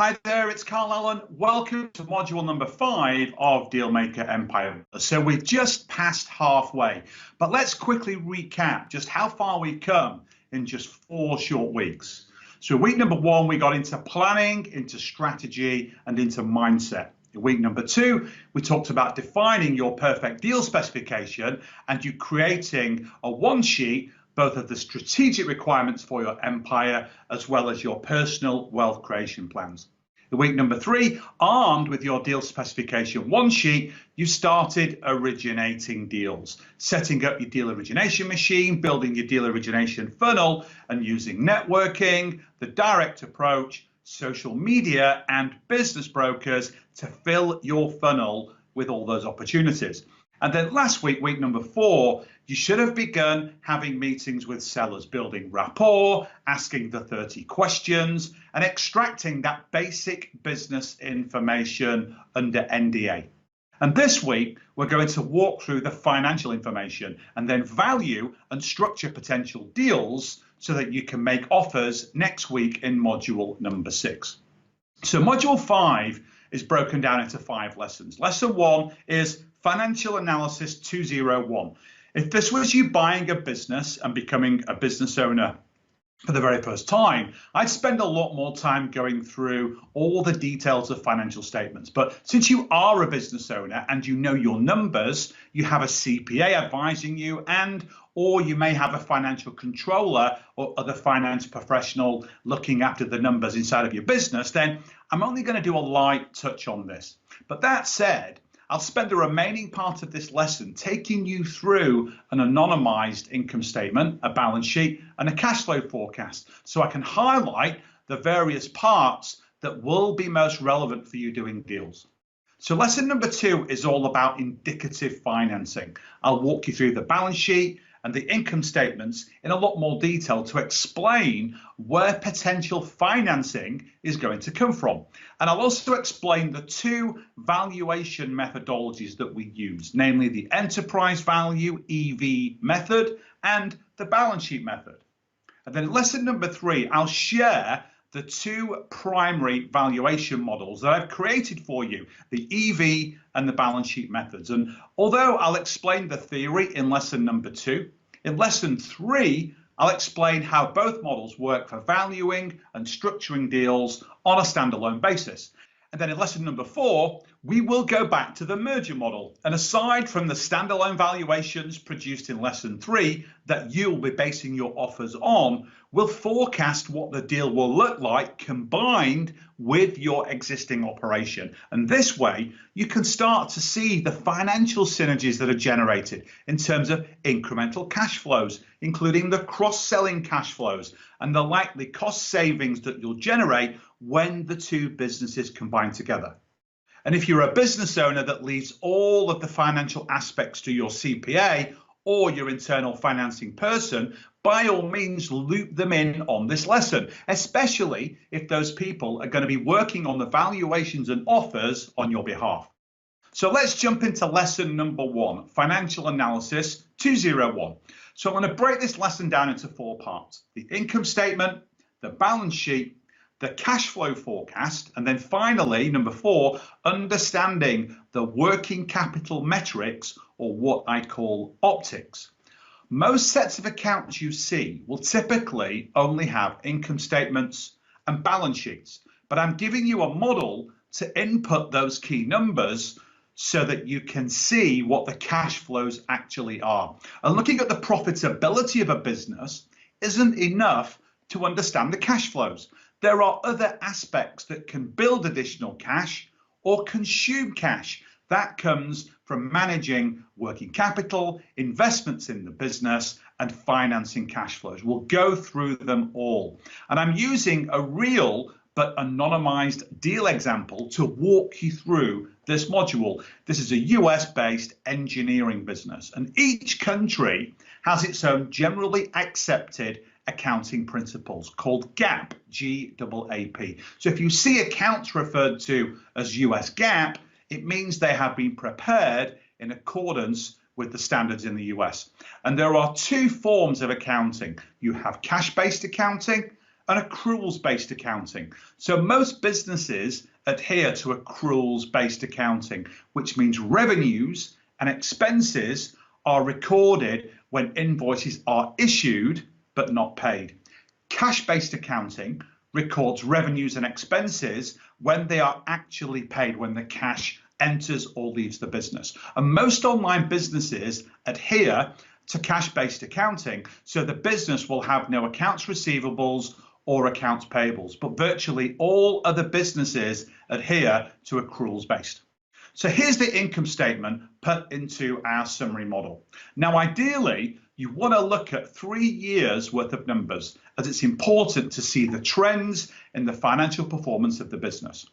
Hi there, it's Carl Allen. Welcome to module number 5 of Dealmaker Empire. So we're just past halfway, but let's quickly recap just how far we've come in just 4 short weeks. So week number 1, we got into planning, into strategy, and into mindset. In week number 2, we talked about defining your perfect deal specification and you creating a one sheet both of the strategic requirements for your empire as well as your personal wealth creation plans. In week number 3, armed with your deal specification one sheet, you started originating deals, setting up your deal origination machine, building your deal origination funnel, and using networking, the direct approach, social media, and business brokers to fill your funnel with all those opportunities. And then last week, week number 4, you should have begun having meetings with sellers, building rapport, asking the 30 questions, and extracting that basic business information under NDA. And this week, we're going to walk through the financial information and then value and structure potential deals so that you can make offers next week in module number 6. So module 5 is broken down into 5 lessons. Lesson 1 is Financial Analysis 201. If this was you buying a business and becoming a business owner for the very first time, I'd spend a lot more time going through all the details of financial statements. But since you are a business owner and you know your numbers, you have a CPA advising you, or you may have a financial controller or other finance professional looking after the numbers inside of your business, then I'm only going to do a light touch on this. But that said, I'll spend the remaining part of this lesson taking you through an anonymized income statement, a balance sheet, and a cash flow forecast, so I can highlight the various parts that will be most relevant for you doing deals. So lesson number 2 is all about indicative financing. I'll walk you through the balance sheet and the income statements in a lot more detail to explain where potential financing is going to come from. And I'll also explain the 2 valuation methodologies that we use, namely the enterprise value EV method and the balance sheet method. And then in lesson number 3, I'll share the 2 primary valuation models that I've created for you, the EV and the balance sheet methods. And although I'll explain the theory in lesson number 2, in lesson 3, I'll explain how both models work for valuing and structuring deals on a standalone basis. And then in lesson number 4, we will go back to the merger model. And aside from the standalone valuations produced in lesson 3 that you'll be basing your offers on, we'll forecast what the deal will look like combined with your existing operation. And this way, you can start to see the financial synergies that are generated in terms of incremental cash flows, including the cross-selling cash flows and the likely cost savings that you'll generate when the 2 businesses combine together. And if you're a business owner that leaves all of the financial aspects to your CPA or your internal financing person, by all means loop them in on this lesson, especially if those people are going to be working on the valuations and offers on your behalf. So let's jump into lesson number 1, Financial Analysis 201. So I'm going to break this lesson down into 4 parts: the income statement, the balance sheet, the cash flow forecast, and then finally, number 4, understanding the working capital metrics, or what I call optics. Most sets of accounts you see will typically only have income statements and balance sheets, but I'm giving you a model to input those key numbers so that you can see what the cash flows actually are. And looking at the profitability of a business isn't enough to understand the cash flows. There are other aspects that can build additional cash or consume cash. That comes from managing working capital, investments in the business, and financing cash flows. We'll go through them all. And I'm using a real but anonymized deal example to walk you through this module. This is a US-based engineering business, and each country has its own generally accepted accounting principles called GAAP, G-A-A-P. So if you see accounts referred to as US GAAP, it means they have been prepared in accordance with the standards in the US. And there are 2 forms of accounting. You have cash-based accounting and accruals-based accounting. So most businesses adhere to accruals-based accounting, which means revenues and expenses are recorded when invoices are issued but not paid. Cash-based accounting records revenues and expenses when they are actually paid, when the cash enters or leaves the business. And most online businesses adhere to cash-based accounting, so the business will have no accounts receivables or accounts payables, but virtually all other businesses adhere to accruals-based. So here's the income statement put into our summary model. Now, ideally, you want to look at 3 years worth of numbers, as it's important to see the trends in the financial performance of the business.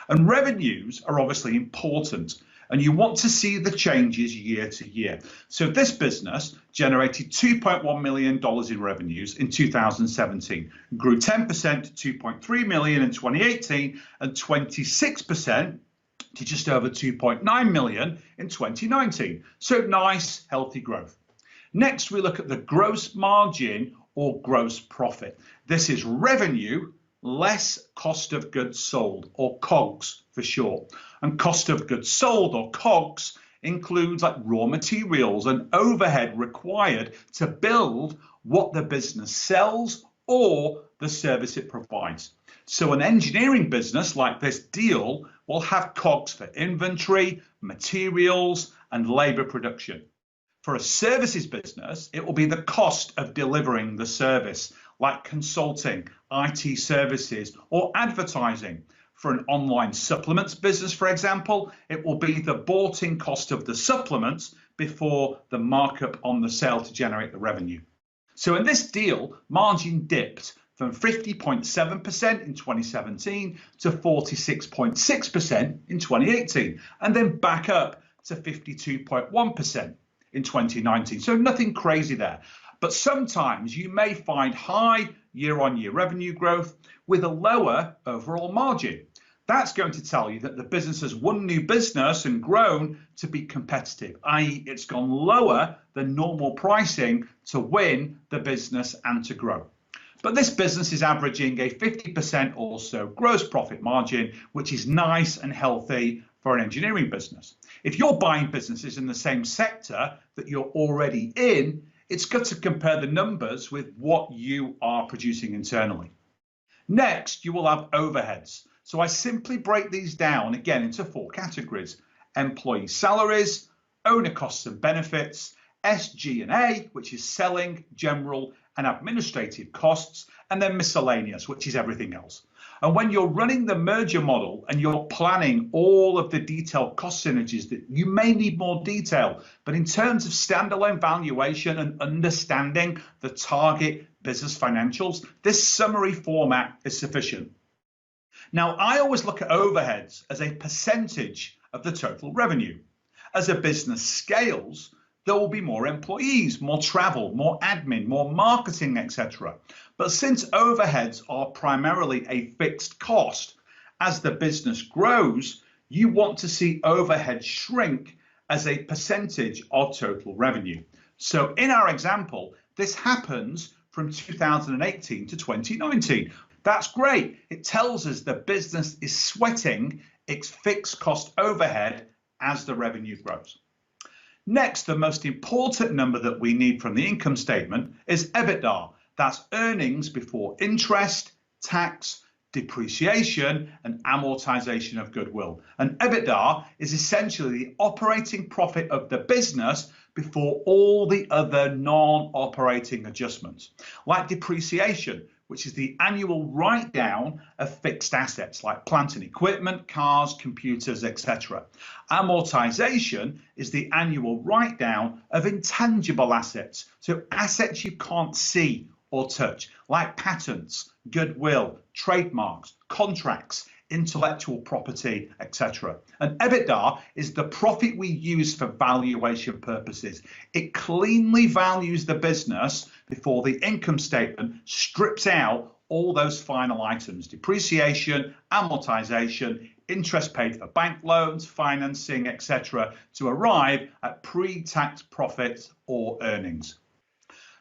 And revenues are obviously important, and you want to see the changes year to year. So this business generated $2.1 million in revenues in 2017, grew 10% to $2.3 million in 2018, and 26% to just over $2.9 million in 2019. So nice, healthy growth. Next, we look at the gross margin or gross profit. This is revenue less cost of goods sold, or COGS for short. And cost of goods sold, or COGS, includes like raw materials and overhead required to build what the business sells or the service it provides. So an engineering business like this deal will have COGS for inventory, materials, and labor production. For a services business, it will be the cost of delivering the service, like consulting, IT services, or advertising. For an online supplements business, for example, it will be the bought-in cost of the supplements before the markup on the sale to generate the revenue. So in this deal, margin dipped from 50.7% in 2017 to 46.6% in 2018, and then back up to 52.1% in 2019. So nothing crazy there. But sometimes you may find high year-on-year revenue growth with a lower overall margin. That's going to tell you that the business has won new business and grown to be competitive, i.e. it's gone lower than normal pricing to win the business and to grow. But this business is averaging a 50% or so gross profit margin, which is nice and healthy for an engineering business. If you're buying businesses in the same sector that you're already in, it's good to compare the numbers with what you are producing internally. Next, you will have overheads. So I simply break these down again into 4 categories: employee salaries, owner costs and benefits, SG&A, which is selling, general and administrative costs, and then miscellaneous, which is everything else. And when you're running the merger model and you're planning all of the detailed cost synergies, that you may need more detail, but in terms of standalone valuation and understanding the target business financials, this summary format is sufficient. Now, I always look at overheads as a percentage of the total revenue. As a business scales, there will be more employees, more travel, more admin, more marketing, etc. But since overheads are primarily a fixed cost, as the business grows, you want to see overhead shrink as a percentage of total revenue. So in our example, this happens from 2018 to 2019. That's great. It tells us the business is sweating its fixed cost overhead as the revenue grows. Next, the most important number that we need from the income statement is EBITDA. That's earnings before interest, tax, depreciation, and amortization of goodwill. And EBITDA is essentially the operating profit of the business before all the other non-operating adjustments, like depreciation, which is the annual write-down of fixed assets like plant and equipment, cars, computers, etc. Amortization is the annual write-down of intangible assets, so assets you can't see or touch, like patents, goodwill, trademarks, contracts, intellectual property, etc. And EBITDA is the profit we use for valuation purposes. It cleanly values the business before the income statement strips out all those final items: depreciation, amortization, interest paid for bank loans, financing, etc., to arrive at pre-tax profits or earnings.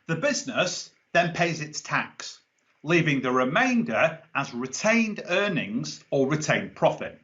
The business then pays its tax. leaving the remainder as retained earnings or retained profit.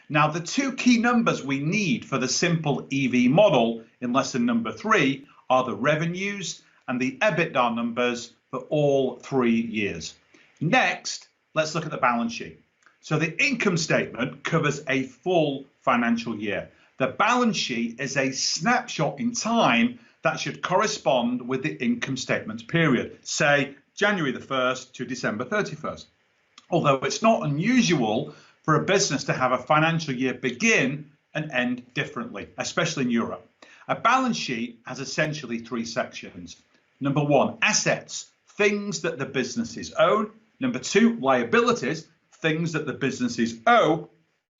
Now, the two key numbers we need for the simple EV model in lesson number 3 are the revenues and the EBITDA numbers for all 3 years. Next, let's look at the balance sheet. So the income statement covers a full financial year. The balance sheet is a snapshot in time that should correspond with the income statement period, say January the 1st to December 31st. Although it's not unusual for a business to have a financial year begin and end differently, especially in Europe. A balance sheet has essentially 3 sections. Number 1, assets, things that the businesses own. Number 2, liabilities, things that the businesses owe.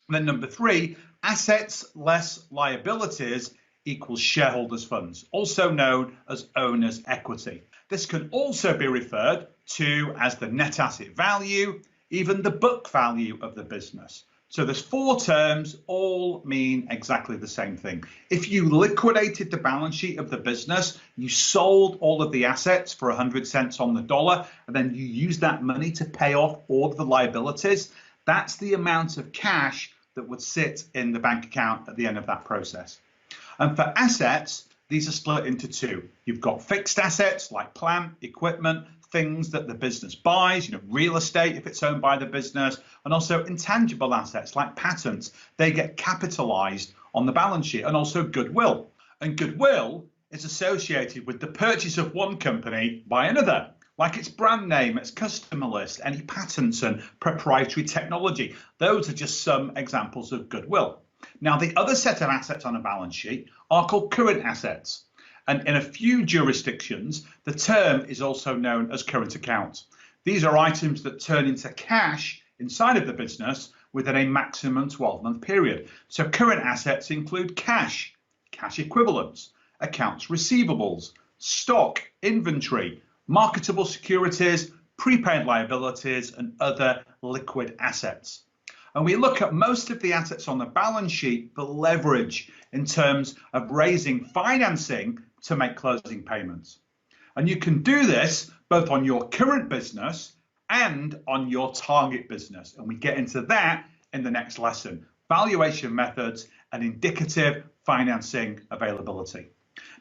And then number 3, assets less liabilities equals shareholders' funds, also known as owner's equity. This can also be referred to as the net asset value, even the book value of the business. So there's 4 terms, all mean exactly the same thing. If you liquidated the balance sheet of the business, you sold all of the assets for 100 cents on the dollar, and then you used that money to pay off all of the liabilities, that's the amount of cash that would sit in the bank account at the end of that process. And for assets, these are split into 2. You've got fixed assets like plant, equipment, things that the business buys, real estate if it's owned by the business, and also intangible assets like patents. They get capitalized on the balance sheet, and also goodwill. And goodwill is associated with the purchase of one company by another, like its brand name, its customer list, any patents and proprietary technology. Those are just some examples of goodwill. Now, the other set of assets on a balance sheet are called current assets. And in a few jurisdictions, the term is also known as current accounts. These are items that turn into cash inside of the business within a maximum 12-month period. So current assets include cash, cash equivalents, accounts receivables, stock, inventory, marketable securities, prepaid liabilities, and other liquid assets. And we look at most of the assets on the balance sheet for leverage in terms of raising financing to make closing payments. And you can do this both on your current business and on your target business. And we get into that in the next lesson, valuation methods and indicative financing availability.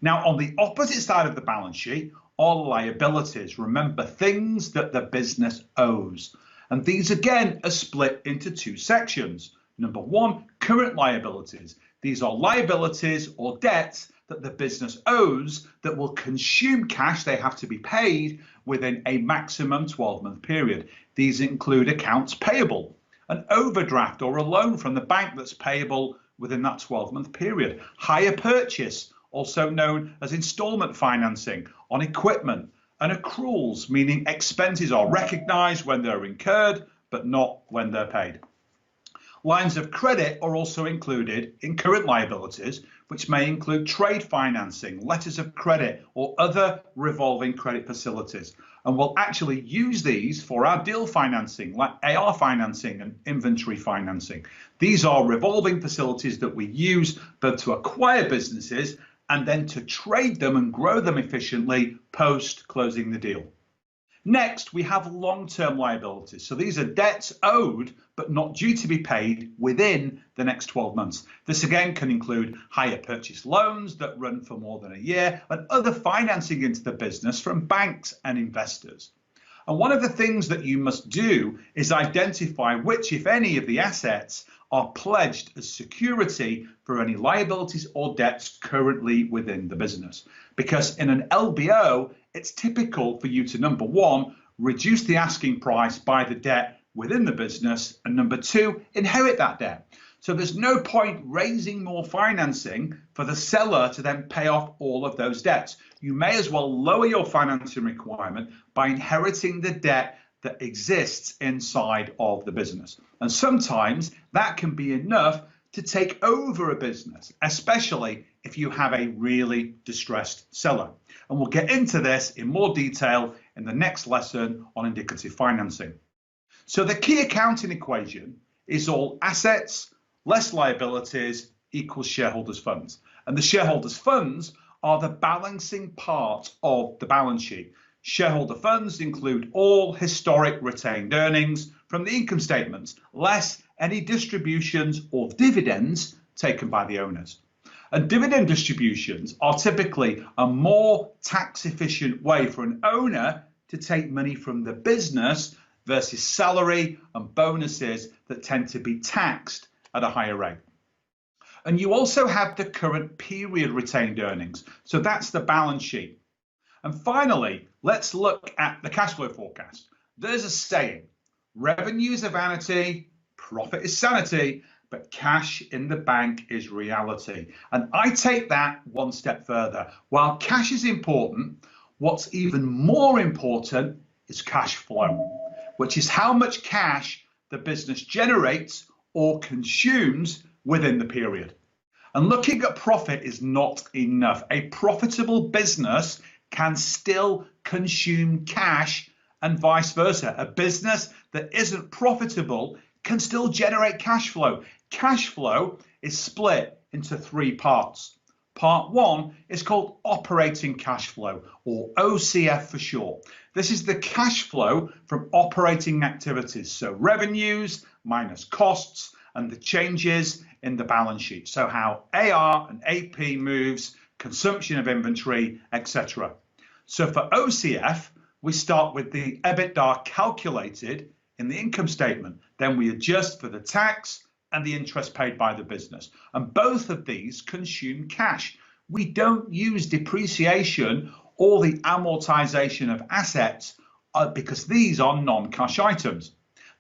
Now, on the opposite side of the balance sheet are liabilities. Remember, things that the business owes. And these again are split into 2 sections. Number 1, current liabilities. These are liabilities or debts that the business owes that will consume cash. They have to be paid within a maximum 12-month period. These include accounts payable, an overdraft or a loan from the bank that's payable within that 12-month period, hire purchase, also known as installment financing on equipment, and accruals, meaning expenses are recognized when they're incurred, but not when they're paid. Lines of credit are also included in current liabilities, which may include trade financing, letters of credit, or other revolving credit facilities. And we'll actually use these for our deal financing, like AR financing and inventory financing. These are revolving facilities that we use both to acquire businesses and then to trade them and grow them efficiently post closing the deal. Next, we have long-term liabilities. So these are debts owed but not due to be paid within the next 12 months. This again can include hire purchase loans that run for more than a year and other financing into the business from banks and investors. And one of the things that you must do is identify which, if any, of the assets are pledged as security for any liabilities or debts currently within the business. Because in an LBO, it's typical for you to, number 1, reduce the asking price by the debt within the business, and number 2, inherit that debt. So there's no point raising more financing for the seller to then pay off all of those debts. You may as well lower your financing requirement by inheriting the debt that exists inside of the business. And sometimes that can be enough to take over a business, especially if you have a really distressed seller. And we'll get into this in more detail in the next lesson on indicative financing. So the key accounting equation is all assets less liabilities equals shareholders' funds. And the shareholders' funds are the balancing part of the balance sheet. Shareholder funds include all historic retained earnings from the income statements, less any distributions or dividends taken by the owners. And dividend distributions are typically a more tax efficient way for an owner to take money from the business versus salary and bonuses that tend to be taxed at a higher rate. And you also have the current period retained earnings. So that's the balance sheet. And finally, let's look at the cash flow forecast. There's a saying, revenue is a vanity, profit is sanity, but cash in the bank is reality. And I take that one step further. While cash is important, what's even more important is cash flow, which is how much cash the business generates or consumes within the period. And looking at profit is not enough. A profitable business can still consume cash and vice versa. A business that isn't profitable can still generate cash flow. Cash flow is split into three parts. Part one is called operating cash flow, or OCF for short. This is the cash flow from operating activities, so revenues minus costs and the changes in the balance sheet. So how AR and AP moves, consumption of inventory, etc. So for OCF, we start with the EBITDA calculated in the income statement. Then we adjust for the tax and the interest paid by the business. And both of these consume cash. We don't use depreciation or the amortization of assets because these are non-cash items.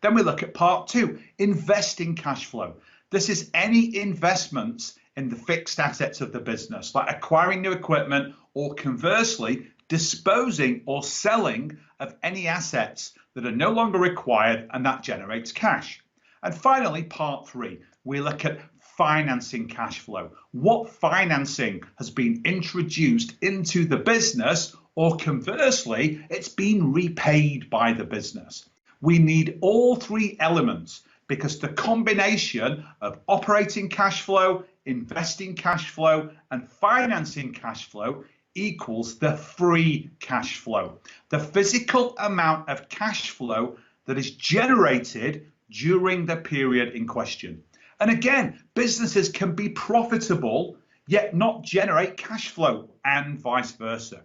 Then we look at part two, investing cash flow. This is any investments in the fixed assets of the business, like acquiring new equipment or conversely, disposing or selling of any assets that are no longer required, and that generates cash. And finally, part three, we look at financing cash flow. What financing has been introduced into the business, or conversely, it's been repaid by the business. We need all three elements because the combination of operating cash flow, investing cash flow, and financing cash flow equals the free cash flow, the physical amount of cash flow that is generated during the period in question. And again, businesses can be profitable yet not generate cash flow, and vice versa.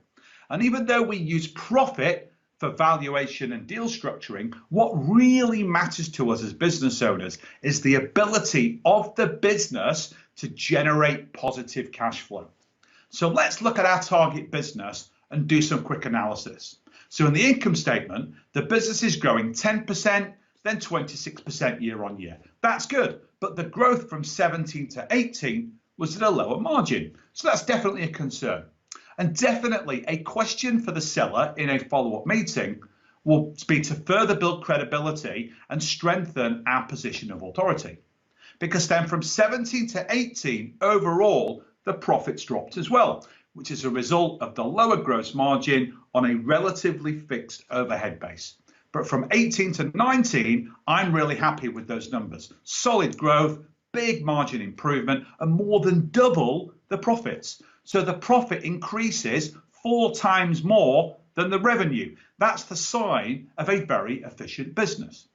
And even though we use profit for valuation and deal structuring, what really matters to us as business owners is the ability of the business to generate positive cash flow. So let's look at our target business and do some quick analysis. So in the income statement, the business is growing 10%, then 26% year on year. That's good, but the growth from 17 to 18 was at a lower margin. So that's definitely a concern. And definitely a question for the seller in a follow-up meeting will be to further build credibility and strengthen our position of authority. Because then from 17 to 18, overall, the profits dropped as well, which is a result of the lower gross margin on a relatively fixed overhead base. But from 18 to 19, I'm really happy with those numbers. Solid growth, big margin improvement, and more than double the profits. So the profit increases 4 times more than the revenue. That's the sign of a very efficient business.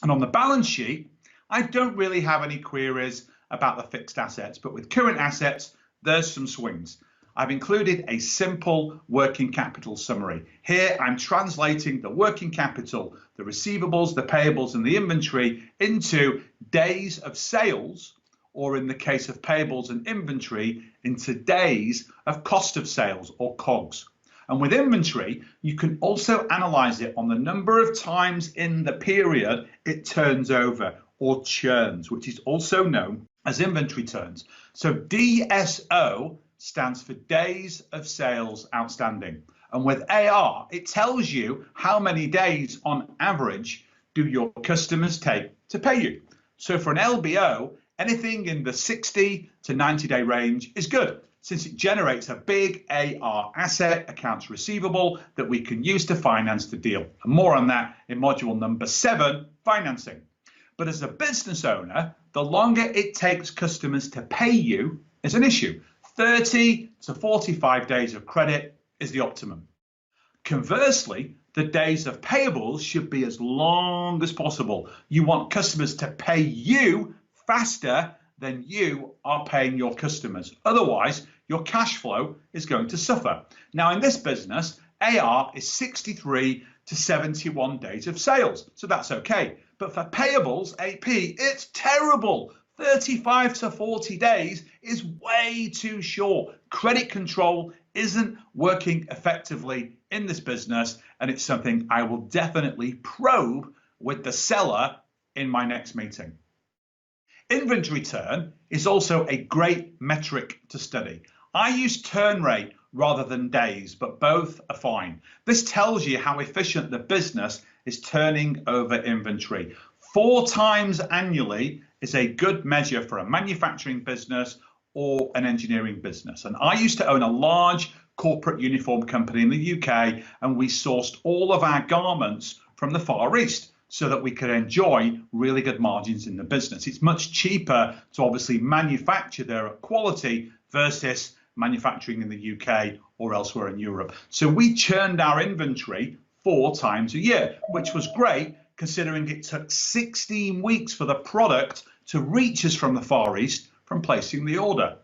And on the balance sheet, I don't really have any queries about the fixed assets, but with current assets, there's some swings. I've included a simple working capital summary. Here, I'm translating the working capital, the receivables, the payables, and the inventory into days of sales, or in the case of payables and inventory, into days of cost of sales, or COGS. And with inventory, you can also analyze it on the number of times in the period it turns over, or churns, which is also known as inventory turns. So DSO stands for days of sales outstanding. And with AR, it tells you how many days on average do your customers take to pay you. So for an LBO, anything in the 60 to 90 day range is good, since it generates a big AR asset, accounts receivable, that we can use to finance the deal. And more on that in module number 7, financing. But as a business owner, the longer it takes customers to pay you is an issue. 30 to 45 days of credit is the optimum. Conversely, the days of payables should be as long as possible. You want customers to pay you faster than you are paying your customers. Otherwise, your cash flow is going to suffer. Now, in this business, AR is 63 to 71 days of sales, so that's okay. But for payables, AP, it's terrible. 35 to 40 days is way too short. Credit control isn't working effectively in this business, and it's something I will definitely probe with the seller in my next meeting. Inventory turn is also a great metric to study. I use turn rate rather than days, but both are fine. This tells you how efficient the business is turning over inventory. 4 times annually is a good measure for a manufacturing business or an engineering business. And I used to own a large corporate uniform company in the UK, and we sourced all of our garments from the Far East so that we could enjoy really good margins in the business. It's much cheaper to obviously manufacture there at quality versus manufacturing in the UK or elsewhere in Europe. So we churned our inventory 4 times a year, which was great considering it took 16 weeks for the product to reach us from the Far East from placing the order.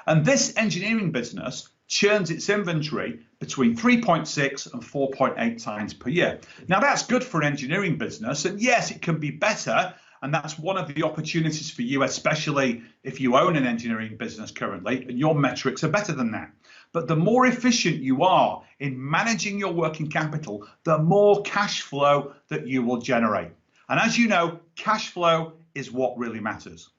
And this engineering business churns its inventory between 3.6 and 4.8 times per year. Now that's good for an engineering business, and yes, it can be better, and that's one of the opportunities for you, especially if you own an engineering business currently and your metrics are better than that. But the more efficient you are in managing your working capital, the more cash flow that you will generate. And as you know, cash flow is what really matters.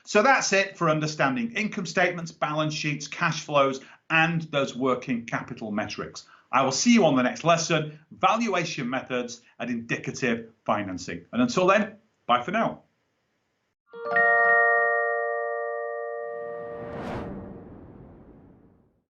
So that's it for understanding income statements, balance sheets, cash flows, and those working capital metrics. I will see you on the next lesson, valuation methods and indicative financing. And until then, bye for now.